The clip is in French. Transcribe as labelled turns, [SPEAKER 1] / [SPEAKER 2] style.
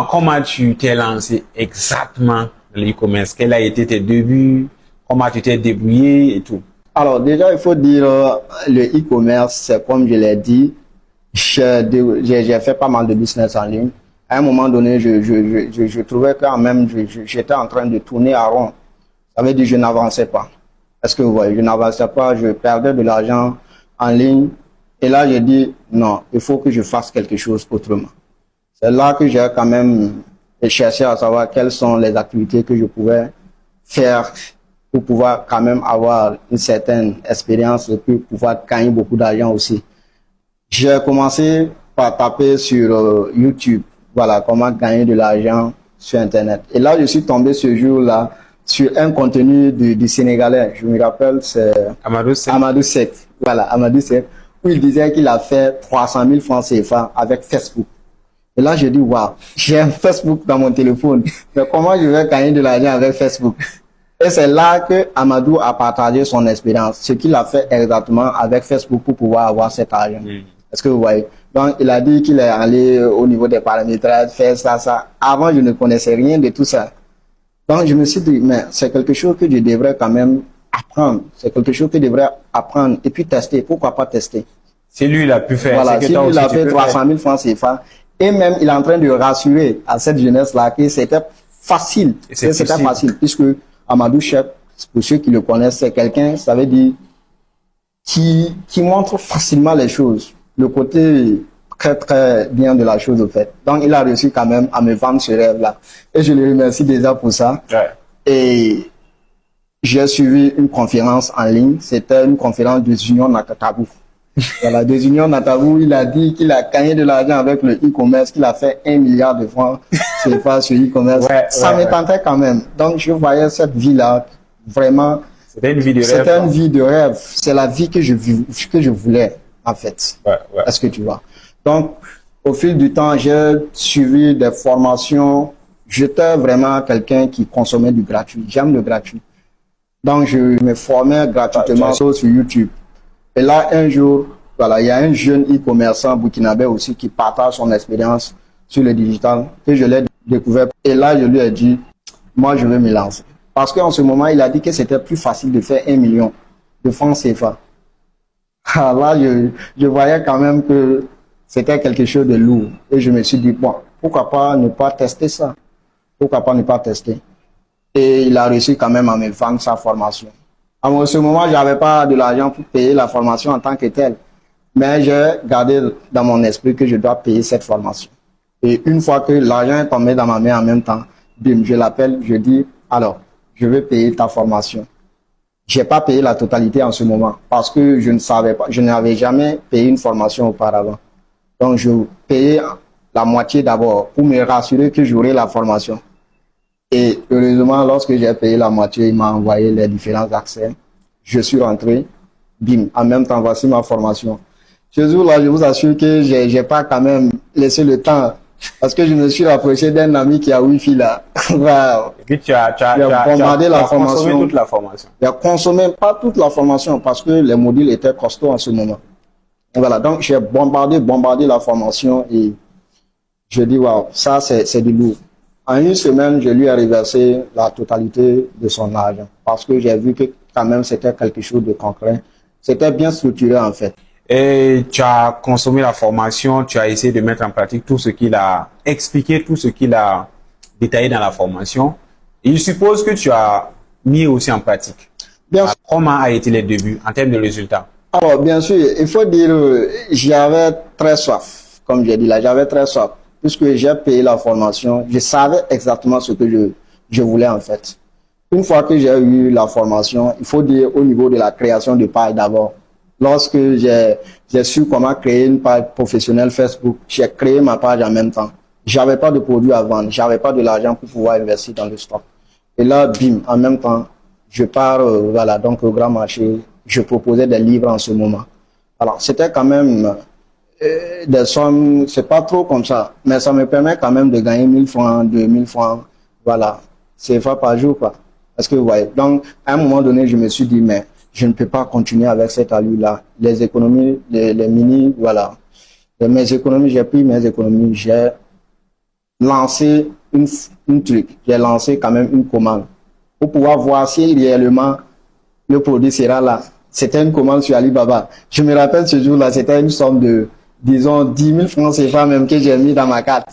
[SPEAKER 1] Comment tu t'es lancé exactement dans l'e-commerce? Quels ont été tes débuts? Comment tu t'es débrouillé et tout?
[SPEAKER 2] Alors déjà, il faut dire, le e-commerce, c'est comme je l'ai dit, j'ai fait pas mal de business en ligne. À un moment donné, je trouvais quand même, j'étais en train de tourner à rond. Ça veut dire que je n'avançais pas. Est-ce que vous voyez, je n'avançais pas, je perdais de l'argent en ligne. Et là, j'ai dit, non, il faut que je fasse quelque chose autrement. C'est là que j'ai quand même cherché à savoir quelles sont les activités que je pouvais faire pour pouvoir quand même avoir une certaine expérience et puis pouvoir gagner beaucoup d'argent aussi. J'ai commencé par taper sur YouTube, voilà, comment gagner de l'argent sur Internet. Et là, je suis tombé ce jour-là sur un contenu du Sénégalais. Je me rappelle, c'est Amadou Seck. Voilà, Amadou Seck, où il disait qu'il a fait 300 000 francs CFA avec Facebook. Et là, je dis, waouh, j'ai un Facebook dans mon téléphone. Mais comment je vais gagner de l'argent avec Facebook? Et c'est là que Amadou a partagé son expérience, ce qu'il a fait exactement avec Facebook pour pouvoir avoir cet argent. Est-ce que vous voyez? Donc, il a dit qu'il est allé au niveau des paramétrages, faire ça. Avant, je ne connaissais rien de tout ça. Donc, je me suis dit, mais c'est quelque chose que je devrais quand même apprendre. C'est quelque chose que je devrais apprendre et puis tester. Pourquoi pas tester?
[SPEAKER 1] C'est lui, il a pu faire.
[SPEAKER 2] Voilà, c'est lui, il a fait 300 000 francs CFA. Et même, il est en train de rassurer à cette jeunesse-là que c'était facile. C'était facile, puisque Amadou Seck, pour ceux qui le connaissent, c'est quelqu'un, ça veut dire, qui montre facilement les choses. Le côté très, très bien de la chose, au fait. Donc, il a réussi quand même à me vendre ce rêve-là. Et je le remercie déjà pour ça.
[SPEAKER 1] Ouais.
[SPEAKER 2] Et j'ai suivi une conférence en ligne. C'était une conférence de Junior Nakatabou. Voilà, de Junior Nakatabou, il a dit qu'il a gagné de l'argent avec le e-commerce, qu'il a fait 1 milliard de francs CFA sur e-commerce. Ça me tentait quand même. Donc, je voyais cette vie-là, vraiment.
[SPEAKER 1] C'était une vie de rêve.
[SPEAKER 2] C'était une vie de rêve. C'est la vie que je voulais, en fait. Est-ce que tu vois? Donc, au fil du temps, j'ai suivi des formations. J'étais vraiment quelqu'un qui consommait du gratuit. J'aime le gratuit. Donc, je me formais gratuitement sur YouTube. Et là, un jour, voilà, il y a un jeune e-commerçant burkinabé aussi qui partage son expérience sur le digital, que je l'ai découvert. Et là, je lui ai dit, moi, je vais me lancer. Parce qu'en ce moment, il a dit que c'était plus facile de faire 1 million de francs CFA. Là, je voyais quand même que c'était quelque chose de lourd. Et je me suis dit, bon, pourquoi pas ne pas tester ça? Pourquoi pas ne pas tester? Et il a réussi quand même à me vendre sa formation. En ce moment, je n'avais pas de l'argent pour payer la formation en tant que telle. Mais j'ai gardé dans mon esprit que je dois payer cette formation. Et une fois que l'argent est tombé dans ma main en même temps, bim, je l'appelle, je dis, alors, je vais payer ta formation. J'ai pas payé la totalité en ce moment parce que je ne savais pas, je n'avais jamais payé une formation auparavant. Donc, je payais la moitié d'abord pour me rassurer que j'aurai la formation. Et heureusement, lorsque j'ai payé la moitié, il m'a envoyé les différents accès. Je suis rentré, bim, en même temps, voici ma formation. Ce jour-là, je vous assure que j'ai pas quand même laissé le temps parce que je me suis rapproché d'un ami qui a Wi-Fi là. Wow.
[SPEAKER 1] Et puis tu as consommé toute la formation.
[SPEAKER 2] Il a consommé pas toute la formation parce que les modules étaient costauds en ce moment. Voilà, donc j'ai bombardé la formation et je dis, waouh, ça c'est du lourd. En une semaine, je lui ai reversé la totalité de son argent parce que j'ai vu que quand même c'était quelque chose de concret. C'était bien structuré en fait.
[SPEAKER 1] Et tu as consommé la formation, tu as essayé de mettre en pratique tout ce qu'il a expliqué, tout ce qu'il a détaillé dans la formation. Et je suppose que tu as mis aussi en pratique. Bien sûr. Comment a été les débuts en termes de résultats?
[SPEAKER 2] Alors, bien sûr, il faut dire, j'avais très soif. Comme j'ai dit là, j'avais très soif. Puisque j'ai payé la formation, je savais exactement ce que je voulais en fait. Une fois que j'ai eu la formation, il faut dire au niveau de la création de page d'abord. Lorsque j'ai su comment créer une page professionnelle Facebook, j'ai créé ma page en même temps. J'avais pas de produits à vendre, j'avais pas de l'argent pour pouvoir investir dans le stock. Et là, bim, en même temps, je pars, voilà, donc au grand marché, je proposais des livres en ce moment. Alors, c'était quand même des sommes, c'est pas trop comme ça, mais ça me permet quand même de gagner 1000 francs, 2000 francs, voilà, c'est fois par jour, quoi. Est-ce que vous voyez? Donc, à un moment donné, je me suis dit, mais je ne peux pas continuer avec cette allure-là. Les économies, les mini, voilà. Mes économies, j'ai pris mes économies, j'ai lancé une truc. J'ai lancé quand même une commande pour pouvoir voir si réellement le produit sera là. C'était une commande sur Alibaba. Je me rappelle ce jour-là, c'était une somme de, disons, 10 000 francs CFA même que j'ai mis dans ma carte.